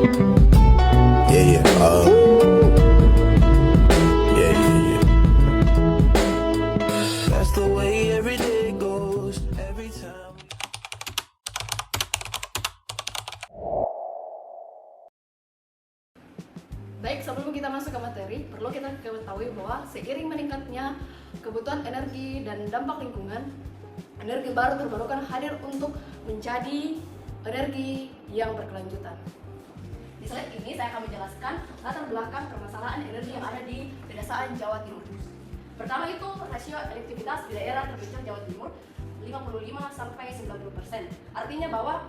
Yeah, yeah, yeah, yeah, yeah. That's the way every day goes, every time. Baik, sebelum kita masuk ke materi, perlu kita ketahui bahwa seiring meningkatnya kebutuhan energi dan dampak lingkungan, energi baru terbarukan hadir untuk menjadi energi yang berkelanjutan. Di slide ini saya akan menjelaskan latar belakang permasalahan energi yang ada di pedesaan Jawa Timur. Pertama itu rasio elektrivitas di daerah terpencil Jawa Timur 55-90%. Artinya bahwa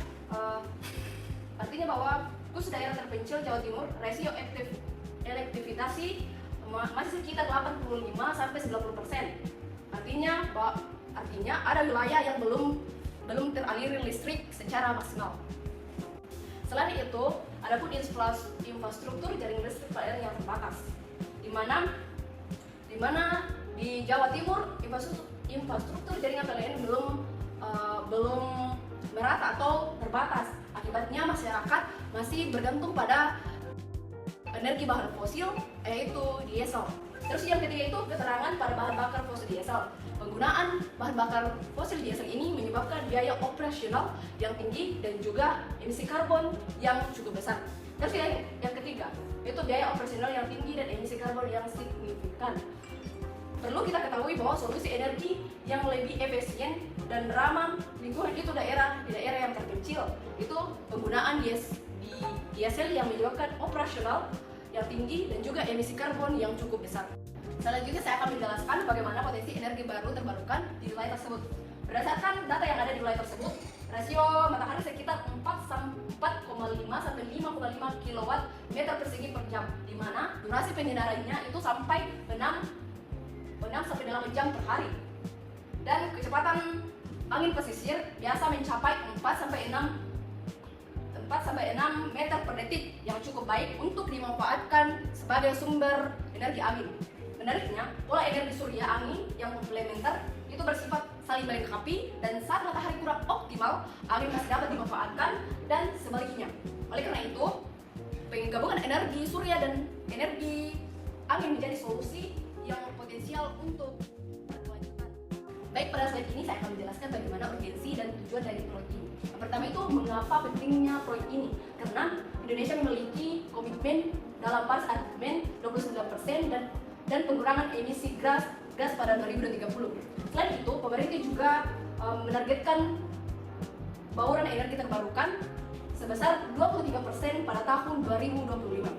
khusus daerah terpencil Jawa Timur rasio elektrivitas masih sekitar 85-90%. Artinya ada wilayah yang belum teraliri listrik secara maksimal. Selain itu, adapun infrastruktur jaring listrik daerah yang terbatas, di mana di Jawa Timur infrastruktur jaringan PLN belum merata atau terbatas. Akibatnya masyarakat masih bergantung pada energi bahan fosil, yaitu diesel. Terus yang ketiga itu keterangan pada bahan bakar fosil diesel. Penggunaan bahan bakar fosil diesel ini menyebabkan biaya operasional yang tinggi dan juga emisi karbon yang cukup besar. Terus yang ketiga itu biaya operasional yang tinggi dan emisi karbon yang signifikan. Perlu kita ketahui bahwa solusi energi yang lebih efisien dan ramah lingkungan itu di daerah yang terpencil itu penggunaan diesel yang menyebabkan operasional yang tinggi dan juga emisi karbon yang cukup besar. Selanjutnya saya akan menjelaskan bagaimana potensi energi baru terbarukan di wilayah tersebut. Berdasarkan data yang ada di wilayah tersebut, rasio matahari sekitar 4,5 sampai 5,5 kW meter persegi per jam, di mana durasi penyinarannya itu sampai 6 sampai 8 jam per hari. Dan kecepatan angin pesisir biasa mencapai 4 sampai 6 meter per detik yang cukup baik untuk dimanfaatkan sebagai sumber energi angin. Menariknya, pola energi surya angin yang komplementer itu bersifat saling melengkapi dan saat matahari kurang optimal, angin masih dapat dimanfaatkan dan sebaliknya. Oleh karena itu, penggabungan energi surya dan energi angin menjadi solusi yang potensial untuk berkelanjutan. Baik, pada slide ini saya akan menjelaskan bagaimana urgensi dan tujuan dari proyek ini. Yang pertama itu mengapa pentingnya proyek ini? Karena Indonesia memiliki komitmen dalam Paris Agreement 29% dan pengurangan emisi gas pada 2030. Selain itu, pemerintah juga menargetkan bauran energi terbarukan sebesar 23% pada tahun 2025.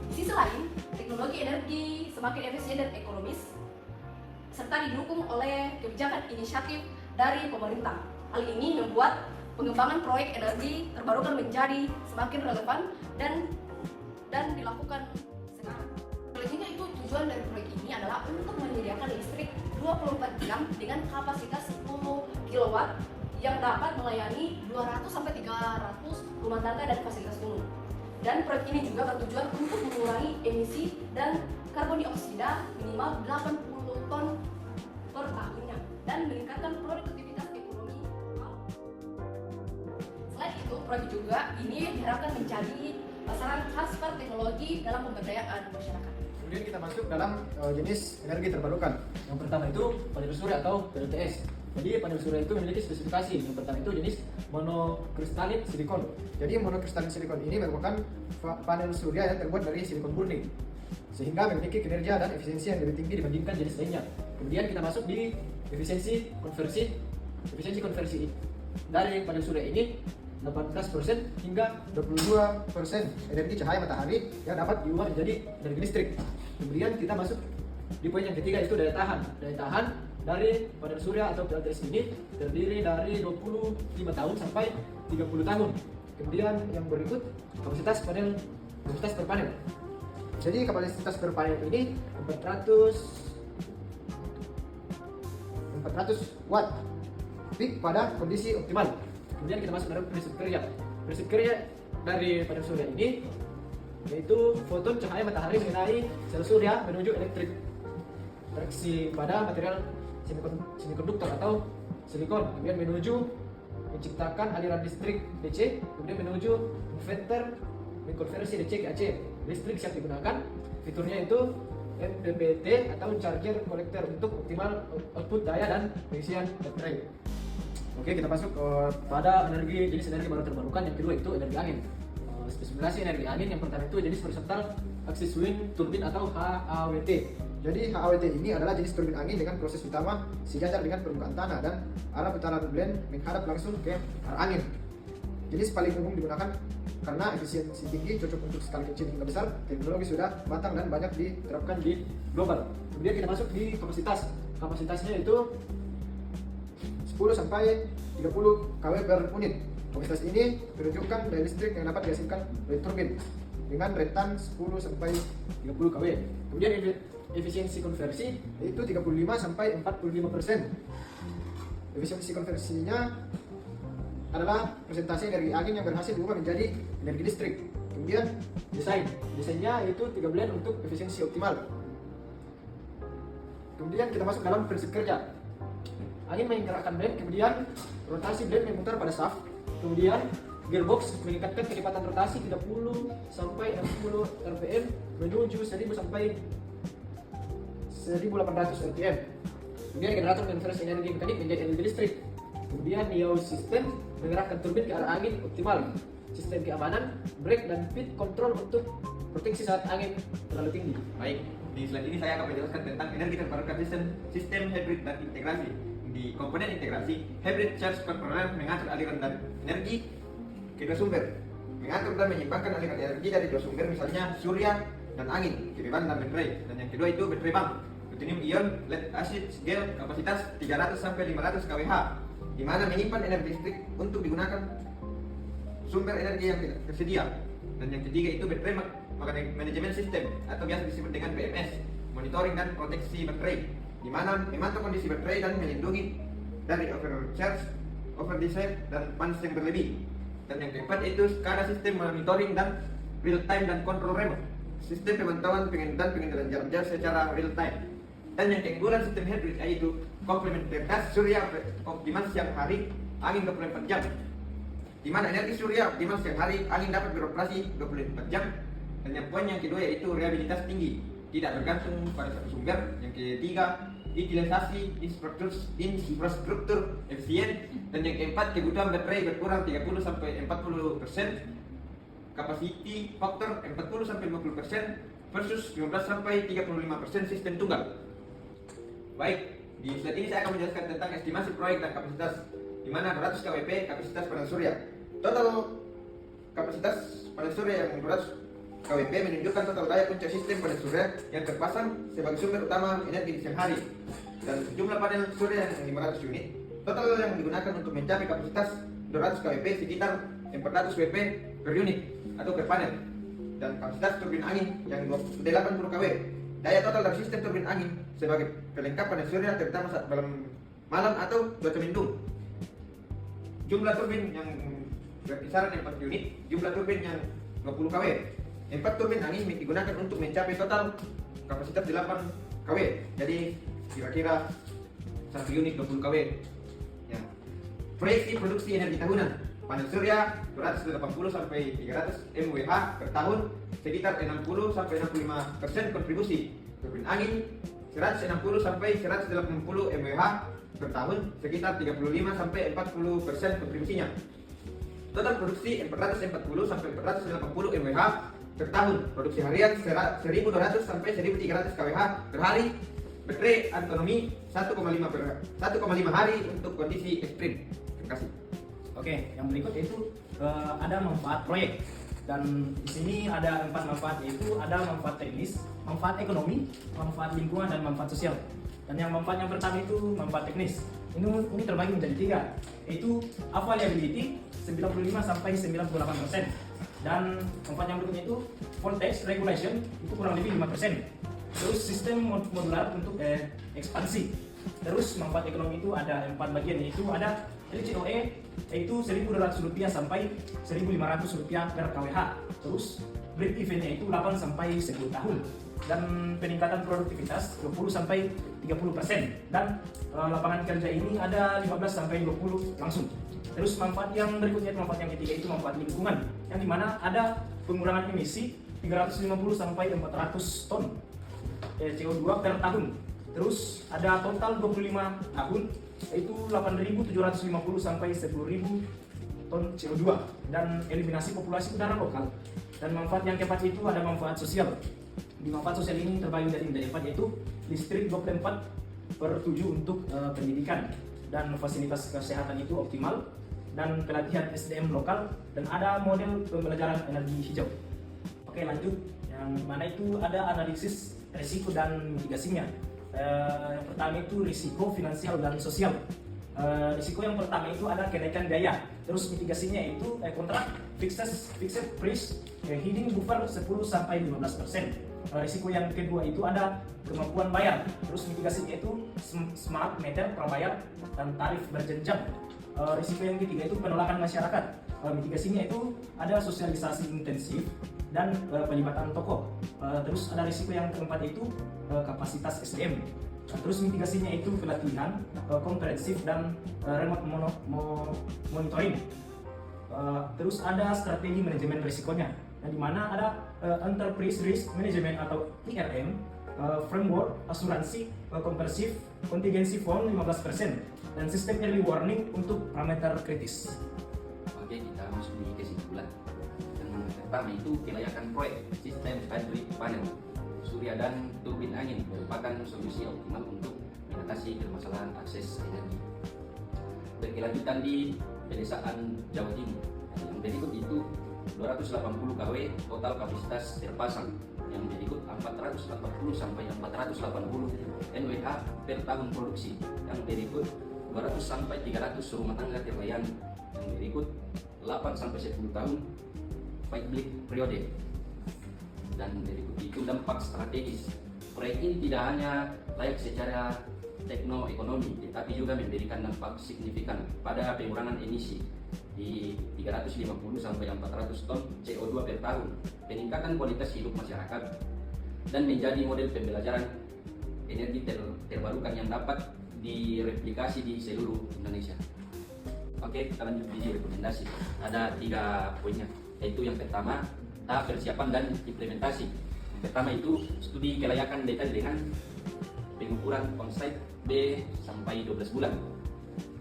Di sisi lain, teknologi energi semakin efisien dan ekonomis serta didukung oleh kebijakan inisiatif dari pemerintah. Hal ini membuat pengembangan proyek energi terbarukan menjadi semakin relevan dan dilakukan sekarang. Selanjutnya itu tujuan dari proyek ini adalah untuk menyediakan listrik 24 jam dengan kapasitas 10 kW yang dapat melayani 200 sampai 300 rumah tangga dan fasilitas umum. Dan proyek ini juga bertujuan untuk mengurangi emisi dan karbon dioksida minimal 80 ton per tahunnya dan meningkatkan produktivitas ekonomi. Selain itu, proyek juga ini diharapkan menjadi sasaran transfer teknologi dalam pemberdayaan masyarakat. Kemudian kita masuk dalam jenis energi terbarukan. Yang pertama itu panel surya atau PLTS. Jadi panel surya itu memiliki spesifikasi. Yang pertama itu jenis monokristalin silikon. Jadi monokristalin silikon ini merupakan panel surya yang terbuat dari silikon murni, sehingga memiliki kinerja dan efisiensi yang lebih tinggi dibandingkan jenis lainnya. Kemudian kita masuk di efisiensi konversi dari panel surya ini 18% hingga 22% energi cahaya matahari yang dapat diubah menjadi energi listrik. Kemudian kita masuk di poin yang ketiga, itu daya tahan. Daya tahan dari panel surya atau PLTS ini terdiri dari 25 tahun sampai 30 tahun. Kemudian yang berikut kapasitas per panel. Jadi kapasitas per panel ini 400 watt peak pada kondisi optimal. Kemudian kita masuk dalam prinsip kerja. Prinsip kerja dari panel surya ini yaitu foton cahaya matahari mengenai sel surya menuju elektrik reaksi pada material semikonduktor atau silikon, kemudian menuju menciptakan aliran listrik DC, kemudian menuju inverter mengkonversi DC ke AC. Listrik siap digunakan, fiturnya itu MPPT atau charger collector untuk optimal output daya dan pengisian baterai. Oke, kita masuk pada jenis energi baru terbarukan. Yang kedua itu energi angin. Spesifikasi energi angin yang pertama itu jenis horizontal axis wind turbine atau HAWT. Jadi HAWT ini adalah jenis turbin angin dengan proses utama sejajar dengan permukaan tanah dan arah putaran blade menghadap langsung ke arah angin. Jenis paling umum digunakan karena efisiensi tinggi, cocok untuk skala kecil hingga besar, teknologi sudah matang dan banyak diterapkan di global. Kemudian kita masuk di kapasitas. Kapasitasnya itu 10 sampai 30 kW per unit. Kapasitas ini menunjukkan daya listrik yang dapat dihasilkan oleh turbin dengan rentan 10 sampai 30 kW. Kemudian efisiensi konversi yaitu 35 sampai 45%. Efisiensi konversinya adalah persentase energi angin yang berhasil diubah menjadi energi listrik. Kemudian desainnya itu 3 blade untuk efisiensi optimal. Kemudian kita masuk dalam prinsip kerja. Angin menggerakkan blade, kemudian rotasi blade memutar pada shaft, kemudian gearbox meningkatkan kecepatan rotasi 30 sampai 60 rpm menuju 1000 sampai 1800 rpm. Kemudian generator mengonversi energi mekanik menjadi energi listrik. Kemudian Neo sistem menggerakkan turbin ke arah angin optimal. Sistem keamanan, brake dan feed control untuk proteksi saat angin terlalu tinggi. Baik, di slide ini saya akan menjelaskan tentang energi terbarukan sistem hybrid dan integrasi. Di komponen integrasi, hybrid charge controller mengatur aliran dan energi ke dua sumber, mengatur dan menyimpangkan aliran energi dari dua sumber, misalnya surya dan angin, ke beban dan baterai. Dan yang kedua itu baterai bank, plutonium ion, lead acid gel, kapasitas 300 sampai 500 kWh, di mana menyimpan energi listrik untuk digunakan sumber energi yang tidak tersedia. Dan yang ketiga itu baterai manajemen sistem atau biasa disebut dengan BMS, monitoring dan proteksi baterai, di mana memantau kondisi baterai dan melindungi dari overcharge, overdrive dan panas yang berlebih. Dan yang keempat itu SCADA, sistem monitoring dan real time dan control remote, sistem pemantauan dan pengendalian jarak jauh secara real time. Dan yang keunggulan sistem hybrid yaitu komplementaritas surya optimal siang hari, angin 24 jam, di mana energi surya optimal siang hari, angin dapat beroperasi 24 jam. Dan yang poin yang kedua yaitu reliabilitas tinggi, tidak bergantung pada satu sumber. Yang ketiga, utilisasi infrastruktur efisien. Dan yang keempat, kebutuhan baterai berkurang 30 sampai 40%, capacity factor 40 sampai 50% versus 15 sampai 35% sistem tunggal. Baik, di slide ini saya akan menjelaskan tentang estimasi proyek dan kapasitas, di mana 200 kWp kapasitas panel surya. Total kapasitas panel surya yang 200 kWp menunjukkan total daya puncak sistem panel surya yang terpasang sebagai sumber utama energi di siang hari. Dan jumlah panel surya yang 500 unit, total yang digunakan untuk mencapai kapasitas 200 kWp sekitar 400 Wp per unit atau per panel. Dan kapasitas turbin angin yang 80 kW. Daya total dari sistem turbin angin sebagai pelengkap panel surya terutama saat malam atau cuaca mendung. Jumlah turbin yang berkisaran 4 unit, jumlah turbin yang 20 kW. 4 turbin angin digunakan untuk mencapai total kapasitas 8 kW. Jadi kira-kira 1 unit 20 kW. Ya. Proyeksi produksi energi tahunan panel surya 280 sampai 300 MWh per tahun, sekitar 60 sampai 65% kontribusi. Turbin angin 160 sampai 180 MWh per tahun, sekitar 35 sampai 40% kontribusinya. Total produksi 440 sampai 480 MWh per tahun, produksi harian 1200 sampai 1300 kWh per hari. Baterai autonomi 1,5 hari untuk kondisi ekstrim. Terima kasih. Oke, yang berikut yaitu ada manfaat proyek, dan di sini ada 4 manfaat, yaitu ada manfaat teknis, manfaat ekonomi, manfaat lingkungan, dan manfaat sosial. Dan yang manfaat yang pertama itu manfaat teknis. Ini terbagi menjadi 3, yaitu availability 95 sampai 98%, dan manfaat yang berikutnya itu voltage regulation itu kurang lebih 5%. Terus sistem modular untuk ekspansi. Terus manfaat ekonomi itu ada 4 bagian, yaitu ada LCOE yaitu Rp1.200 sampai Rp1.500 per kWh. Terus break evennya itu 8 sampai 10 tahun. Dan peningkatan produktivitas 20 sampai 30%. Dan lapangan kerja ini ada 15 sampai 20 langsung. Terus manfaat yang berikutnya, manfaat yang ketiga itu manfaat lingkungan, yang dimana ada pengurangan emisi 350 sampai 400 ton CO2 per tahun. Terus ada total 25 tahun, yaitu 8.750 sampai 10.000 ton CO2 dan eliminasi populasi udara lokal. Dan manfaat yang keempat itu ada manfaat sosial. Di manfaat sosial ini terbagi dari 4, yaitu listrik 24/7 untuk pendidikan dan fasilitas kesehatan itu optimal, dan pelatihan SDM lokal, dan ada model pembelajaran energi hijau. Oke, lanjut. Yang mana itu ada analisis risiko dan mitigasinya. Yang pertama itu risiko finansial dan sosial. Risiko yang pertama itu ada kenaikan biaya. Terus mitigasinya itu kontrak fixed price heating buffer 10 sampai 15%. Risiko yang kedua itu ada kemampuan bayar. Terus mitigasinya itu smart meter prabayar dan tarif berjenjang. Risiko yang ketiga itu penolakan masyarakat. Mitigasinya itu ada sosialisasi intensif dan pelibatan tokoh. Terus ada risiko yang keempat itu kapasitas SDM. Terus mitigasinya itu pelatihan komprehensif dan remote monitoring. Terus ada strategi manajemen risikonya, yang dimana ada enterprise risk management atau ERM, framework asuransi komprehensif, contingency fund 15%, dan sistem early warning untuk parameter kritis. Oke, kita masuk di kesimpulan. Yang pertama itu kelayakan proyek sistem hybrid panel surya dan turbin angin merupakan solusi optimal untuk mengatasi permasalahan akses energi. Berkelanjutan di pedesaan Jawa Timur. Yang berikut itu 280 kW total kapasitas terpasang. Yang berikut 440 sampai 480 NWH per tahun produksi. Yang berikut 200 sampai 300 rumah tangga terlayani. Yang berikut 8 sampai 10 tahun payback periode. Dan berikut itu dampak strategis. Proyek ini tidak hanya layak secara tekno-ekonomi, tetapi juga memberikan dampak signifikan pada pengurangan emisi di 350 sampai 400 ton CO2 per tahun, peningkatan kualitas hidup masyarakat, dan menjadi model pembelajaran energi terbarukan yang dapat direplikasi di seluruh Indonesia. Oke, kita lanjut di rekomendasi. Ada 3 poinnya, yaitu yang pertama tahap persiapan dan implementasi. Yang pertama itu studi kelayakan detail dengan pengukuran on-site B sampai 12 bulan.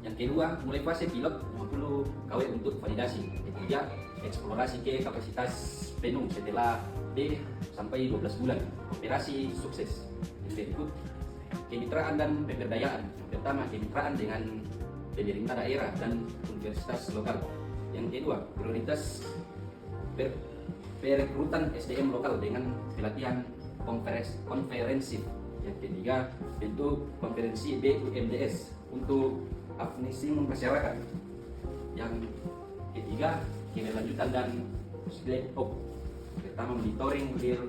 Yang kedua, mulai fase pilot 50 kW untuk validasi. Ketiga, eksplorasi ke kapasitas penuh setelah B sampai 12 bulan. Operasi sukses. Yang berikut, kemitraan dan pemberdayaan. Yang pertama, kemitraan dengan pemerintah daerah dan universitas lokal. Yang kedua, prioritas perekrutan SDM lokal dengan pelatihan konferensif. Yang ketiga, bentuk konferensi BUMDS untuk upskilling masyarakat. Yang ketiga, keberlanjutan dan split up. Pertama, monitoring real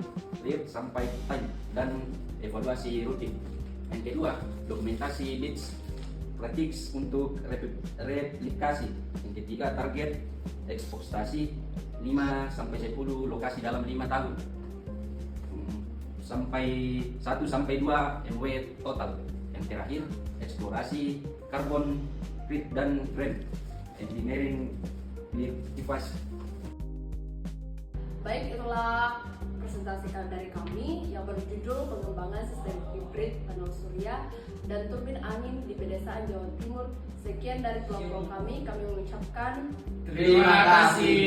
sampai time dan evaluasi rutin. Yang kedua, dokumentasi best practice untuk replikasi. Yang ketiga, target eksploitasi 5 sampai 10 lokasi dalam 5 tahun. Sampai 1 sampai 2 MW total. Yang terakhir, eksplorasi carbon grid dan frame engineering device. Baik, itulah presentasi dari kami yang berjudul pengembangan sistem hibrid panel surya dan turbin angin di pedesaan Jawa Timur. Sekian dari kelompok kami mengucapkan terima kasih.